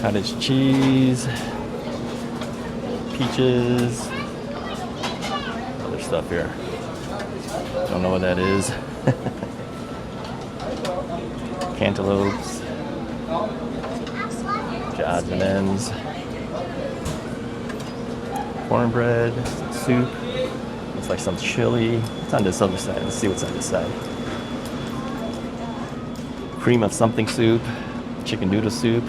cottage cheese, peaches, other stuff here. Don't know what that is. Cantaloupes, odds and ends, cornbread, soup. Looks like some chili. It's on this other side. Let's see what's on this side. Cream of something soup, chicken noodle soup,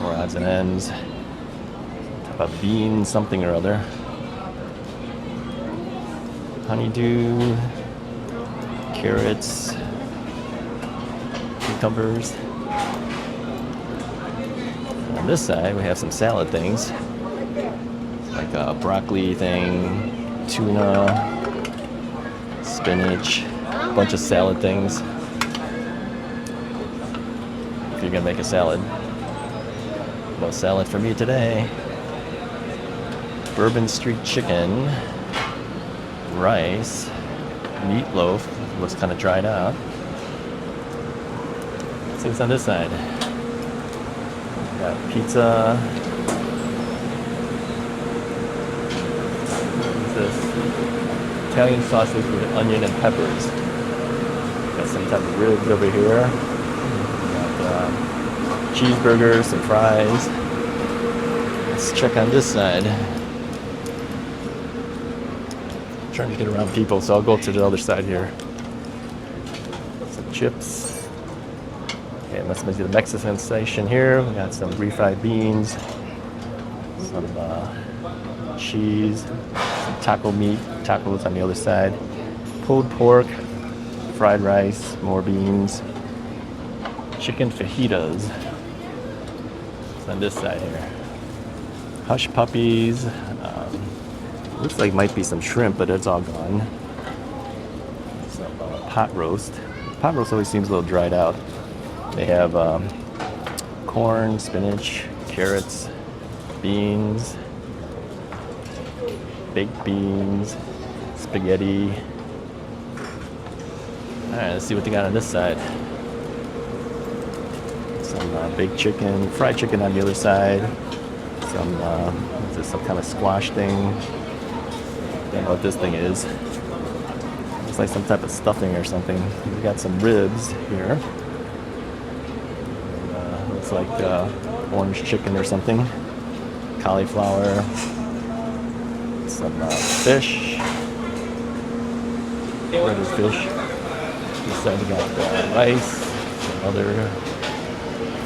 more odds and ends, type of bean something or other, honeydew, carrots, cucumbers. On this side we have some salad things, like a broccoli thing, tuna, spinach, a bunch of salad things. If you're gonna make a salad. No salad for me today. Bourbon Street chicken, rice, meatloaf, looks kind of dried out. Let's see what's on this side. Got pizza. What's this? Italian sausage with onion and peppers. Got some type of ribs over here. Got cheeseburgers, some fries. Let's check on this side. I'm trying to get around people, so I'll go to the other side here. Some chips. Okay, must be the Mexican station here. We got some refried beans, some cheese, some taco meat, tacos on the other side, pulled pork, fried rice, more beans, chicken fajitas. It's on this side here. Hush puppies. Looks like might be some shrimp, but it's all gone. Some pot roast. Pot roast always seems a little dried out. They have corn, spinach, carrots, beans, baked beans, spaghetti. Alright, let's see what they got on this side. Some baked chicken, fried chicken on the other side. Some, what's this, some kind of squash thing. Don't know what this thing is. Looks like some type of stuffing or something. We got some ribs here. Looks like orange chicken or something. Cauliflower. Some fish. Breaded fish. This side we got rice. Some other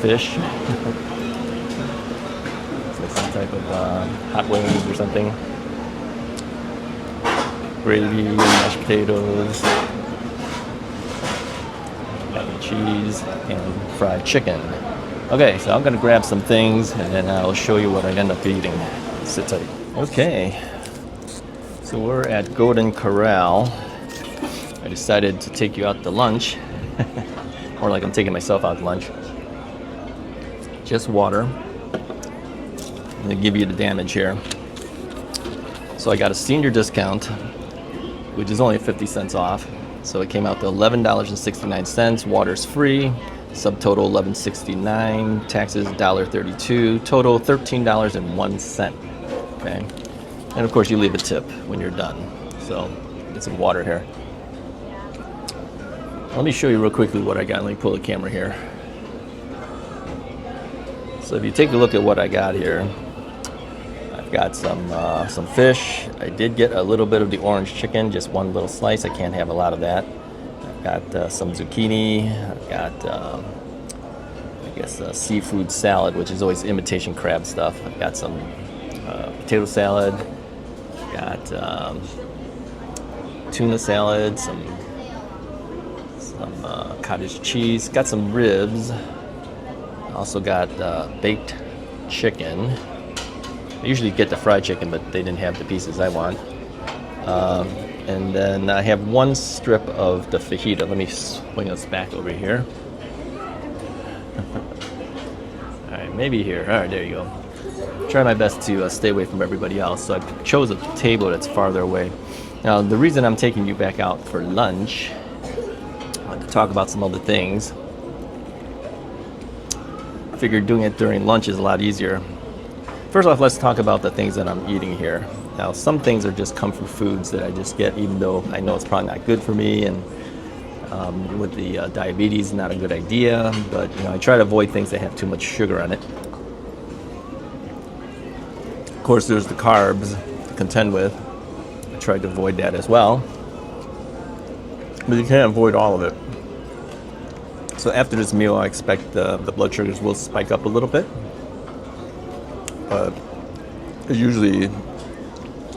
fish. So some type of hot wings or something. Gravy, mashed potatoes, mac and cheese, and fried chicken. Okay, so I'm gonna grab some things and then I'll show you what I end up eating. Sit tight. Okay, so we're at Golden Corral. I decided to take you out to lunch, or like I'm taking myself out to lunch. Just water. I'm gonna give you the damage here. So I got a senior discount, which is only 50 cents off. So it came out to $11.69. Water's free. Subtotal $11.69. Taxes $1.32. Total $13.01. Okay. And of course you leave a tip when you're done. So get some water here. Let me show you real quickly what I got. Let me pull the camera here. So if you take a look at what I got here, I've got some fish. I did get a little bit of the orange chicken, just one little slice. I can't have a lot of that. I've got some zucchini. I've got, I guess, a seafood salad, which is always imitation crab stuff. I've got some potato salad. I've got tuna salad, some cottage cheese. Got some ribs. Also got baked chicken. I usually get the fried chicken, but they didn't have the pieces I want. And then I have one strip of the fajita. Let me swing this back over here. All right, maybe here. All right, there you go. Try my best to stay away from everybody else. So I chose a table that's farther away. Now, the reason I'm taking you back out for lunch, I want to talk about some other things. figured doing it during lunch is a lot easier. First off, let's talk about the things that I'm eating here. Now, some things are just comfort foods that I just get, even though I know it's probably not good for me, and with the diabetes, not a good idea. But I try to avoid things that have too much sugar on it. Of course, there's the carbs to contend with. I try to avoid that as well, but you can't avoid all of it. So after this meal, I expect the blood sugars will spike up a little bit, but usually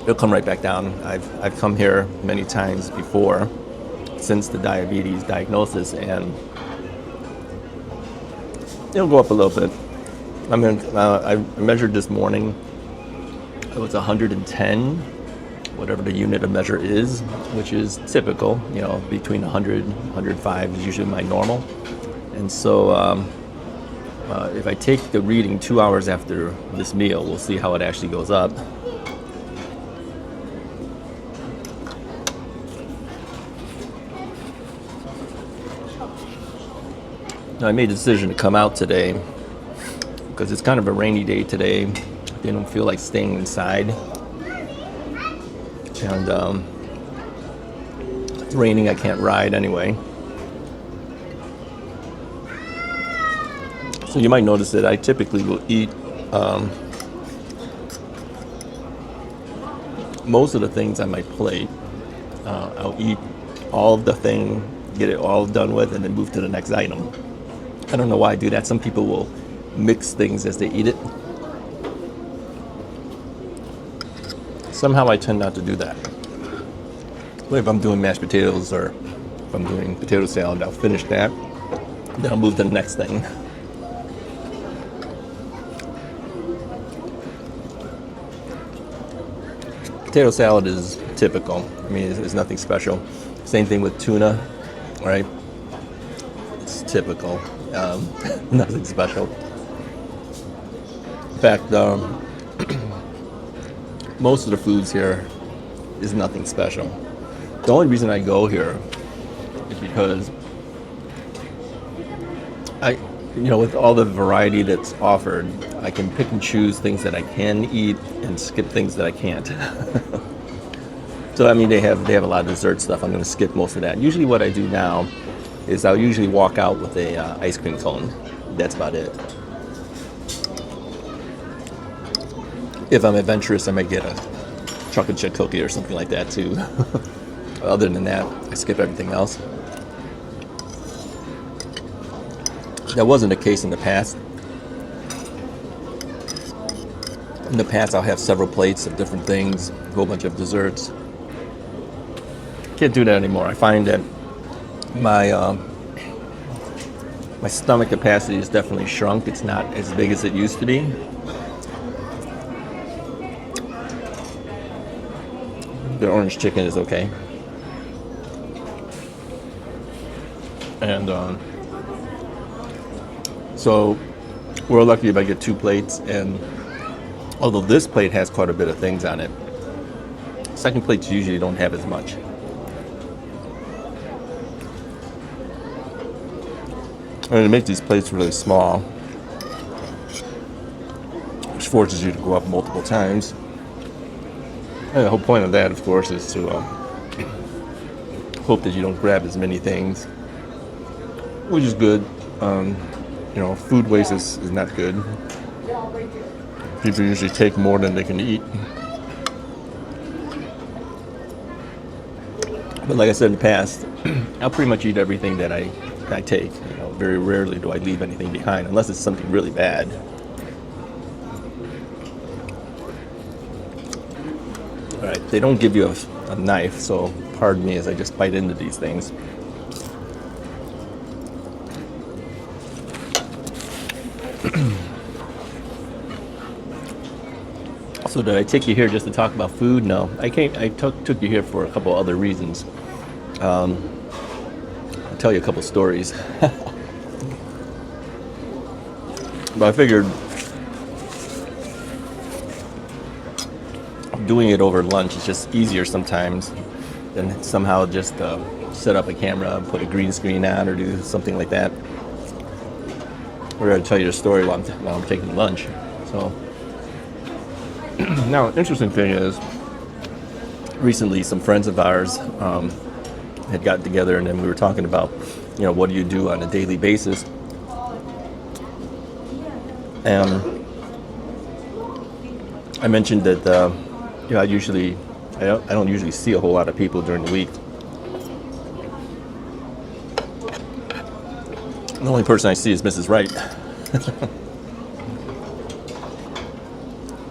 it'll come right back down. I've come here many times before since the diabetes diagnosis, and it'll go up a little bit. I mean, I measured this morning. It was 110, whatever the unit of measure is, which is typical. Between 100 and 105 is usually my normal. And so if I take the reading 2 hours after this meal, we'll see how it actually goes up. Now, I made the decision to come out today because it's kind of a rainy day today. I didn't feel like staying inside. And it's raining, I can't ride anyway. So you might notice that I typically will eat most of the things on my plate. I'll eat all of the thing, get it all done with, and then move to the next item. I don't know why I do that. Some people will mix things as they eat it. Somehow I tend not to do that. But if I'm doing mashed potatoes or if I'm doing potato salad, I'll finish that. Then I'll move to the next thing. Potato salad is typical. I mean, it's nothing special. Same thing with tuna, right? It's typical. Nothing special. In fact, most of the foods here is nothing special. The only reason I go here is because with all the variety that's offered, I can pick and choose things that I can eat and skip things that I can't. So I mean, they have a lot of dessert stuff. I'm going to skip most of that. Usually, what I do now is I'll usually walk out with a ice cream cone. That's about it. If I'm adventurous, I might get a chocolate chip cookie or something like that too. Other than that, I skip everything else. That wasn't the case in the past. In the past, I'll have several plates of different things, a whole bunch of desserts. Can't do that anymore. I find that my stomach capacity is definitely shrunk. It's not as big as it used to be. The orange chicken is okay. And so we're lucky if I get 2 plates, and although this plate has quite a bit of things on it, second plates usually don't have as much. And it makes these plates really small, which forces you to go up multiple times. And the whole point of that, of course, is to hope that you don't grab as many things, which is good. Food waste is not good. People usually take more than they can eat. But like I said in the past, I'll pretty much eat everything that I take. Very rarely do I leave anything behind, unless it's something really bad. All right, they don't give you a knife, so pardon me as I just bite into these things. So did I take you here just to talk about food? No, I took you here for a couple other reasons. I'll tell you a couple stories. But I figured doing it over lunch is just easier sometimes than somehow just set up a camera, put a green screen on, or do something like that. We're going to tell you the story while I'm taking lunch. So now, interesting thing is, recently some friends of ours had gotten together, and then we were talking about, what do you do on a daily basis? And I mentioned that I don't usually see a whole lot of people during the week. The only person I see is Mrs. Wright.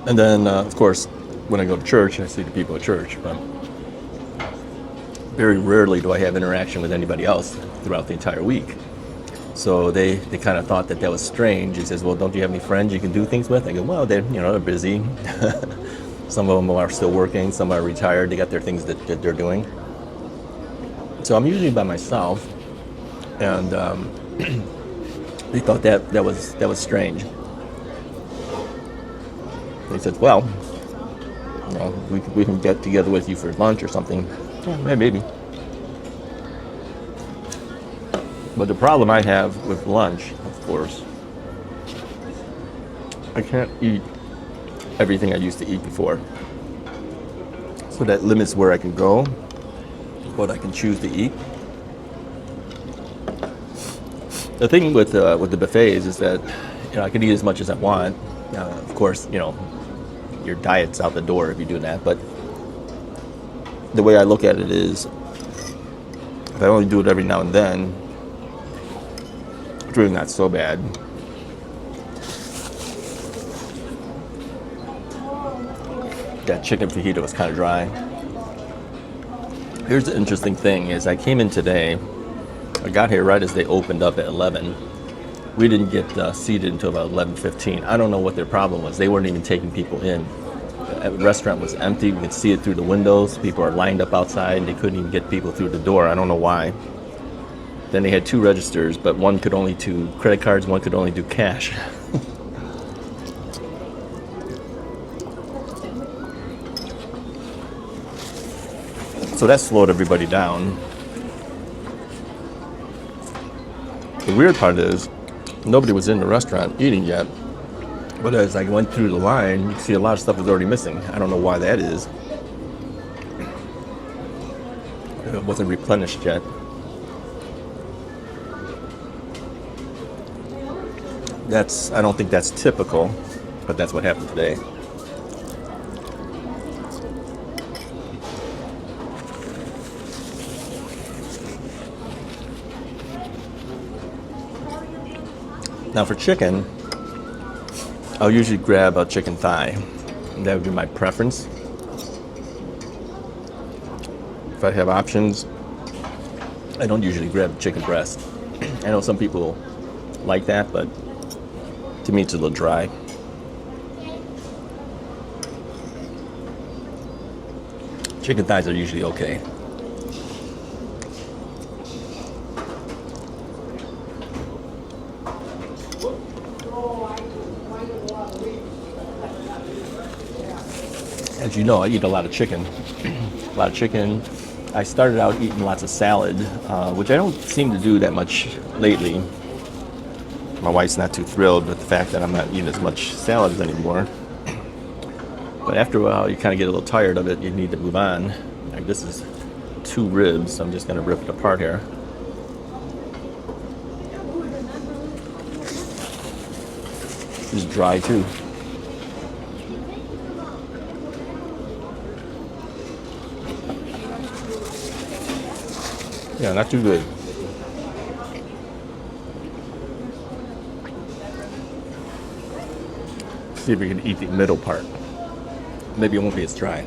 And then, of course, when I go to church, I see the people at church. But very rarely do I have interaction with anybody else throughout the entire week. So they kind of thought that was strange. He says, well, don't you have any friends you can do things with? I go, well, they're busy. Some of them are still working. Some are retired. They got their things that they're doing. So I'm usually by myself. And they thought that was strange. They said, well, we can get together with you for lunch or something. Yeah, maybe. But the problem I have with lunch, of course, I can't eat everything I used to eat before. So that limits where I can go, what I can choose to eat. The thing with the buffets is that I can eat as much as I want. Of course, your diet's out the door if you do that. But the way I look at it is, if I only do it every now and then, it's really not so bad. That chicken fajita was kind of dry. Here's the interesting thing: is I came in today. I got here right as they opened up at 11. We didn't get seated until about 11:15. I don't know what their problem was. They weren't even taking people in. The restaurant was empty. We could see it through the windows. People are lined up outside, and they couldn't even get people through the door. I don't know why. Then they had 2 registers, but one could only do credit cards, one could only do cash. So that slowed everybody down. The weird part is, nobody was in the restaurant eating yet. But as I went through the line, you see a lot of stuff was already missing. I don't know why that is. It wasn't replenished yet. I don't think that's typical, but that's what happened today. Now for chicken, I'll usually grab a chicken thigh. That would be my preference. If I have options, I don't usually grab chicken breast. I know some people like that, but to me it's a little dry. Chicken thighs are usually okay. As you know, I eat a lot of chicken. I started out eating lots of salad, which I don't seem to do that much lately. My wife's not too thrilled with the fact that I'm not eating as much salads anymore. But after a while, you kind of get a little tired of it. You need to move on. Like, this is 2 ribs, so I'm just going to rip it apart here. This is dry too. Yeah, not too good. See if we can eat the middle part. Maybe it won't be as dry.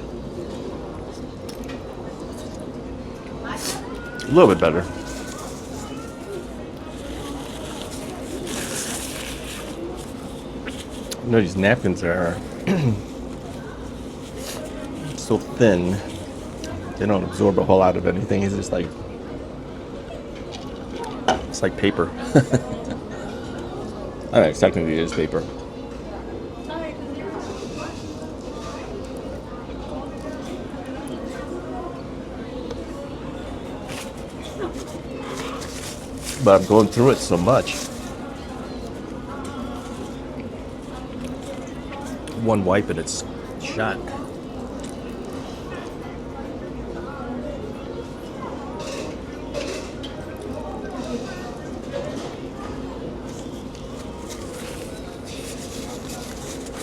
A little bit better. You know, these napkins are so thin. They don't absorb a whole lot of anything. It's just like, it's like paper. I don't know, technically it is paper. But I'm going through it so much. one wipe and it's shot.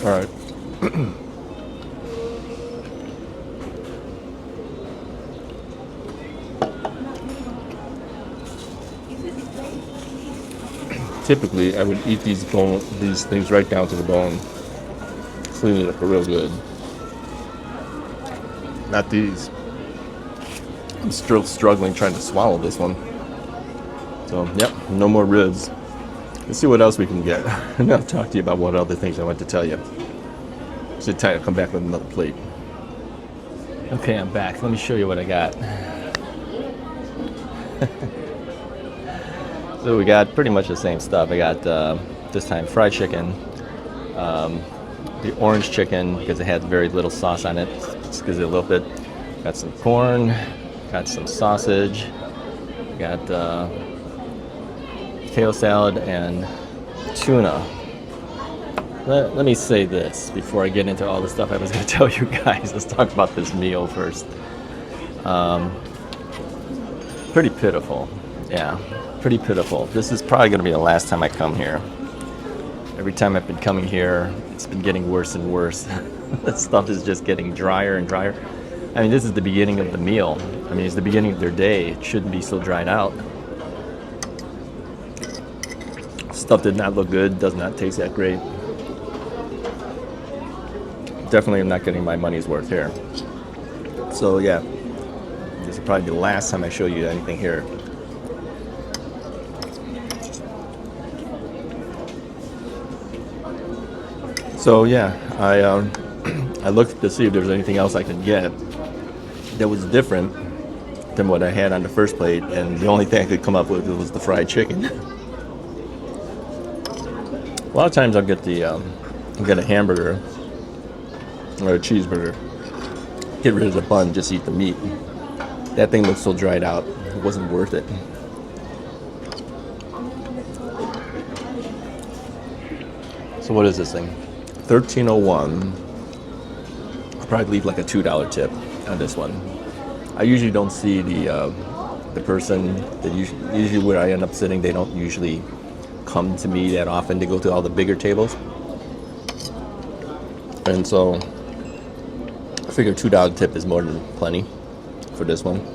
All right. Typically, I would eat these things right down to the bone, clean it up real good. Not these. I'm still struggling trying to swallow this one. So, yep, no more ribs. Let's see what else we can get. And I'll talk to you about what other things I want to tell you. Sit tight, I'll come back with another plate. Okay, I'm back. Let me show you what I got. So we got pretty much the same stuff. I got, this time, fried chicken, the orange chicken, because it had very little sauce on it. Just gives it a little bit. Got some corn, got some sausage, got potato salad, and tuna. Let me say this before I get into all the stuff I was going to tell you guys. Let's talk about this meal first. Pretty pitiful. Yeah, pretty pitiful. This is probably going to be the last time I come here. Every time I've been coming here, it's been getting worse and worse. The stuff is just getting drier and drier. I mean, this is the beginning of the meal. I mean, it's the beginning of their day. It shouldn't be so dried out. Stuff did not look good, does not taste that great. Definitely am not getting my money's worth here. So yeah, this will probably be the last time I show you anything here. So yeah, I looked to see if there was anything else I could get that was different than what I had on the first plate, and the only thing I could come up with was the fried chicken. A lot of times I'll get I'll get a hamburger or a cheeseburger, get rid of the bun, just eat the meat. That thing looked so dried out, it wasn't worth it. So what is this thing? $13.01. I'll probably leave like a $2 tip on this one. I usually don't see the person that usually where I end up sitting. They don't usually come to me that often. They go to all the bigger tables, and so I figure $2 tip is more than plenty for this one.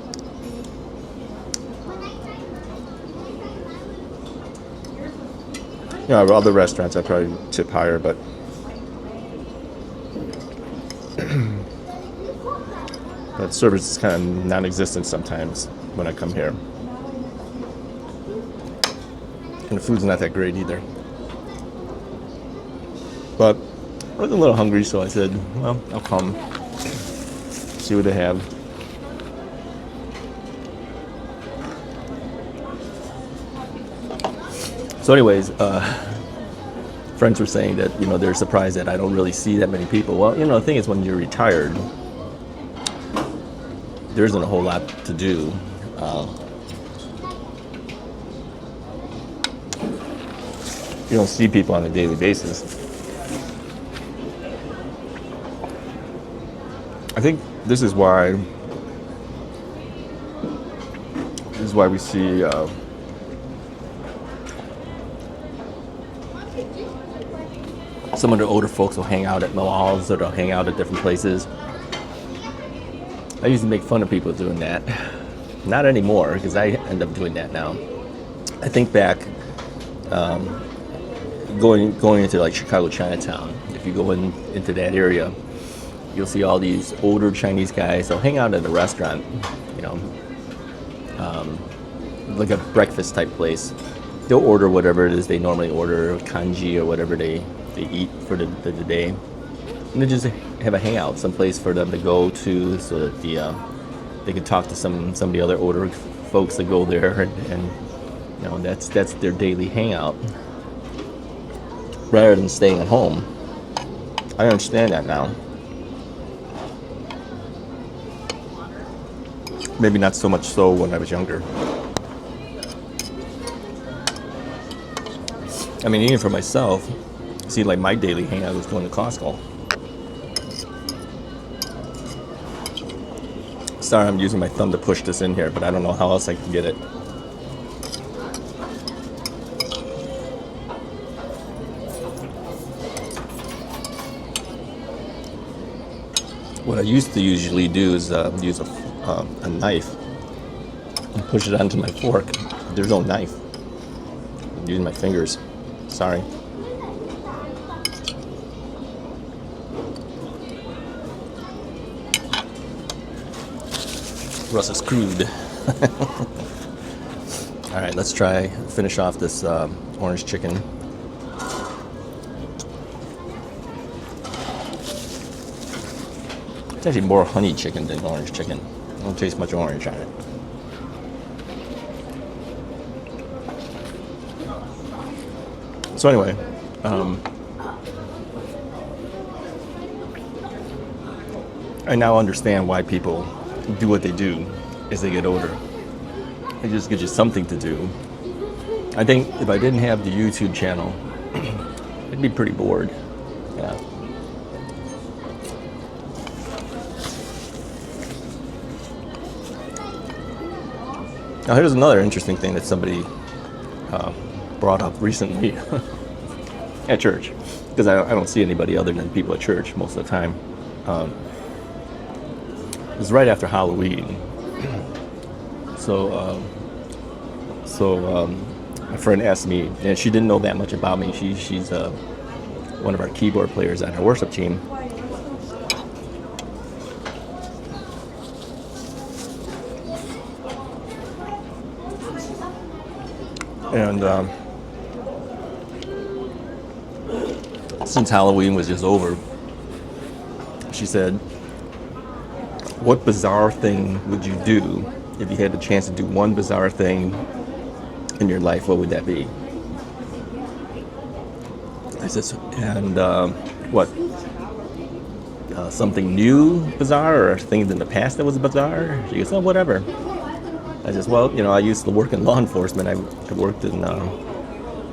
You know, other restaurants I probably tip higher, but that service is kind of non-existent sometimes when I come here. And the food's not that great either. But I was a little hungry, so I said, well, I'll come see what they have. So anyways, friends were saying that, you know, they're surprised that I don't really see that many people. Well, you know, the thing is, when you're retired, there isn't a whole lot to do. You don't see people on a daily basis. I think this is why we see some of the older folks will hang out at malls, or they'll hang out at different places. I used to make fun of people doing that. Not anymore, because I end up doing that now. I think back, going into like Chicago Chinatown, if you go into that area, you'll see all these older Chinese guys. They'll hang out at a restaurant, you know, like a breakfast type place. They'll order whatever it is they normally order, kanji or whatever they eat for the day. And they just have a hangout, someplace for them to go to, so that they can talk to some of the other older folks that go there, and you know, that's their daily hangout, rather than staying at home. I understand that now. Maybe not so much so when I was younger. I mean, even for myself, see, like my daily hangout was going to Costco. Sorry, I'm using my thumb to push this in here, but I don't know how else I can get it. What I used to usually do is use a knife and push it onto my fork. There's no knife. I'm using my fingers. Sorry. Russ is crude. All right, let's finish off this orange chicken. It's actually more honey chicken than orange chicken. I don't taste much orange on it. So anyway, I now understand why people do what they do as they get older. It just gives you something to do. I think if I didn't have the YouTube channel, I'd be pretty bored. Yeah. Now here's another interesting thing that somebody brought up recently at church, because I don't see anybody other than people at church most of the time. It was right after Halloween, so my friend asked me, and she didn't know that much about me. She's one of our keyboard players on our worship team. And since Halloween was just over, she said, "What bizarre thing would you do if you had the chance to do one bizarre thing in your life? What would that be?" I said, "And what? Something new bizarre, or things in the past that was bizarre?" She goes, "Oh, whatever." I said, "Well, I used to work in law enforcement. I worked in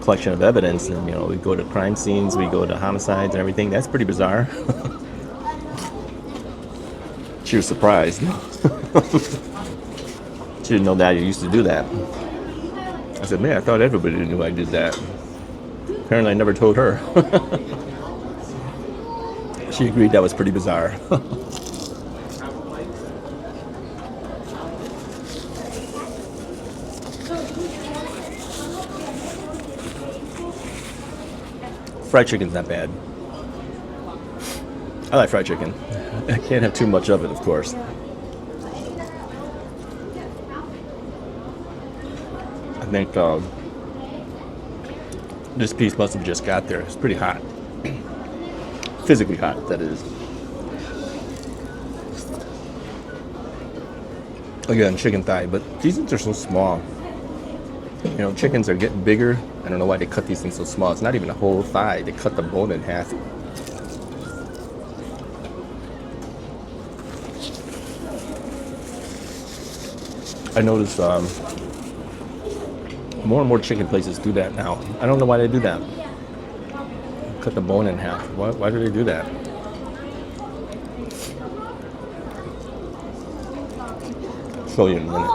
collection of evidence, and we go to crime scenes, we go to homicides and everything. That's pretty bizarre." She was surprised. She didn't know that I used to do that. I said, "Man, I thought everybody knew I did that." Apparently, I never told her. She agreed that was pretty bizarre. Fried chicken's not bad. I like fried chicken. I can't have too much of it, of course. I think this piece must have just got there. It's pretty hot. Physically hot, that is. Again, chicken thigh, but these things are so small. Chickens are getting bigger. I don't know why they cut these things so small. It's not even a whole thigh. They cut the bone in half. I noticed more and more chicken places do that now. I don't know why they do that. Cut the bone in half. Why do they do that? I'll show you in a minute.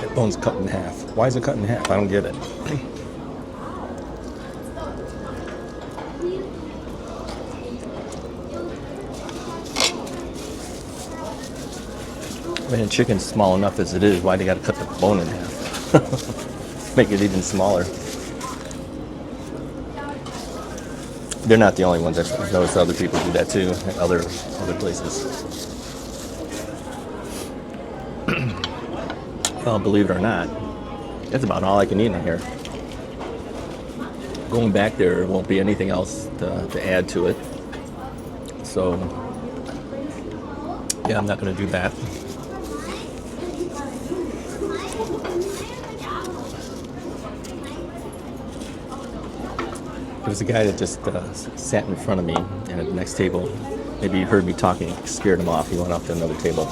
That bone's cut in half. Why is it cut in half? I don't get it. Man, chicken's small enough as it is. Why they got to cut the bone in half? Make it even smaller. They're not the only ones. I've noticed other people do that too at other places. Well, believe it or not, that's about all I can eat in here. Going back there won't be anything else to add to it. So, yeah, I'm not going to do that. There was a guy that just sat in front of me and at the next table. Maybe he heard me talking, scared him off. He went off to another table.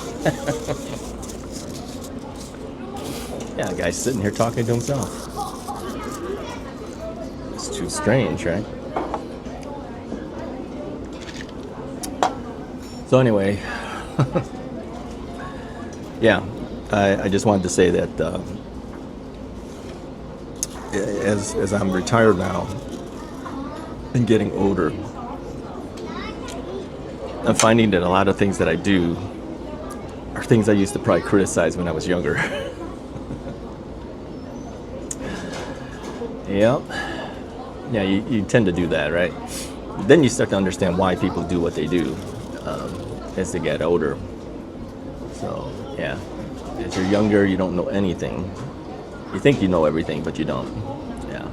Yeah, a guy's sitting here talking to himself. It's too strange, right? So anyway, yeah, I just wanted to say that as I'm retired now and getting older, I'm finding that a lot of things that I do are things I used to probably criticize when I was younger. Yep. Yeah, you tend to do that, right? Then you start to understand why people do what they do as they get older. So, yeah. As you're younger, you don't know anything. You think you know everything, but you don't. Yeah.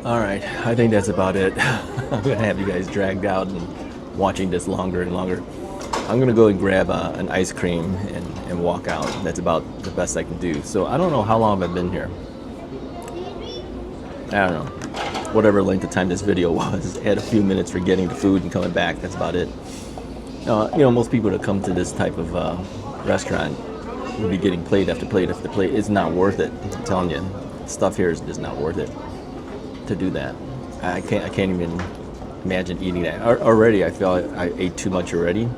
All right. I think that's about it. I'm going to have you guys dragged out and watching this longer and longer. I'm going to go and grab an ice cream and walk out. That's about the best I can do. So I don't know how long I've been here. I don't know. Whatever length of time this video was. Add a few minutes for getting the food and coming back. That's about it. You know, most people that come to this type of restaurant will be getting plate after plate after plate. It's not worth it. I'm telling you. Stuff here is just not worth it to do that. I can't even imagine eating that. Already I feel I ate too much already.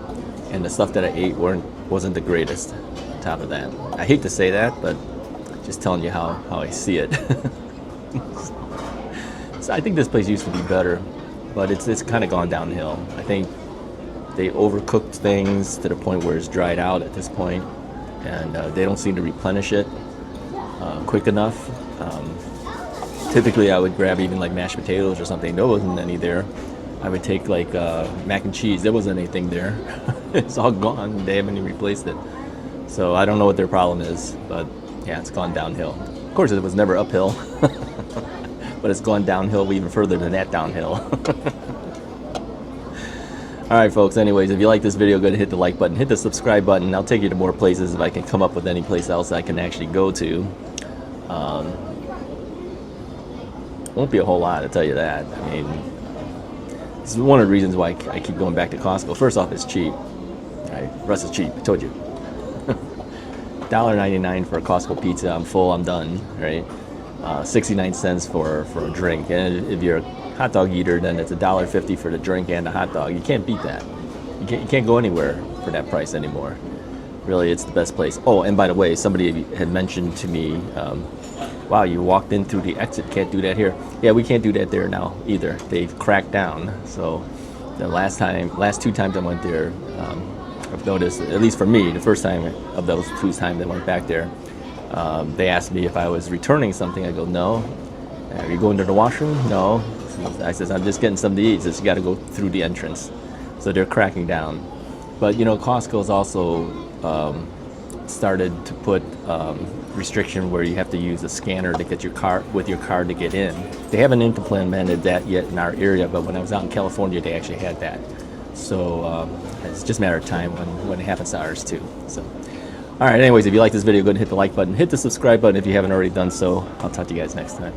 And the stuff that I ate wasn't the greatest on top of that. I hate to say that, but just telling you how I see it. So I think this place used to be better, but it's kind of gone downhill. I think they overcooked things to the point where it's dried out at this point, and they don't seem to replenish it quick enough. Typically I would grab even like mashed potatoes or something. There wasn't any there. I would take like mac and cheese. There wasn't anything there. It's all gone. They haven't even replaced it. So I don't know what their problem is, but yeah, it's gone downhill. Of course, it was never uphill, but it's gone downhill even further than that downhill. All right, folks. Anyways, if you like this video, go ahead and hit the like button, hit the subscribe button. I'll take you to more places if I can come up with any place else I can actually go to. Won't be a whole lot, I'll tell you that. I mean, this is one of the reasons why I keep going back to Costco. First off, it's cheap. Right? Russ is cheap. I told you. $1.99 for a Costco pizza. I'm full. I'm done. Right? 69 cents for a drink. And if you're a hot dog eater, then it's $1.50 for the drink and the hot dog. You can't beat that. You can't go anywhere for that price anymore. Really, it's the best place. Oh, and by the way, somebody had mentioned to me, wow, you walked in through the exit. Can't do that here. Yeah, we can't do that there now either. They've cracked down. So the last two times I went there, I've noticed, at least for me, the first time of those 2 times I went back there, they asked me if I was returning something. I go, no. Are you going to the washroom? No. I says, I'm just getting something to eat. Says, you got to go through the entrance. So they're cracking down. But, you know, Costco's also started to put restriction where you have to use a scanner to get your car to get in. They haven't implemented that yet in our area, but when I was out in California, they actually had that. So it's just a matter of time when it happens to ours too. So, all right. Anyways, if you like this video, go ahead and hit the like button, hit the subscribe button if you haven't already done so. I'll talk to you guys next time.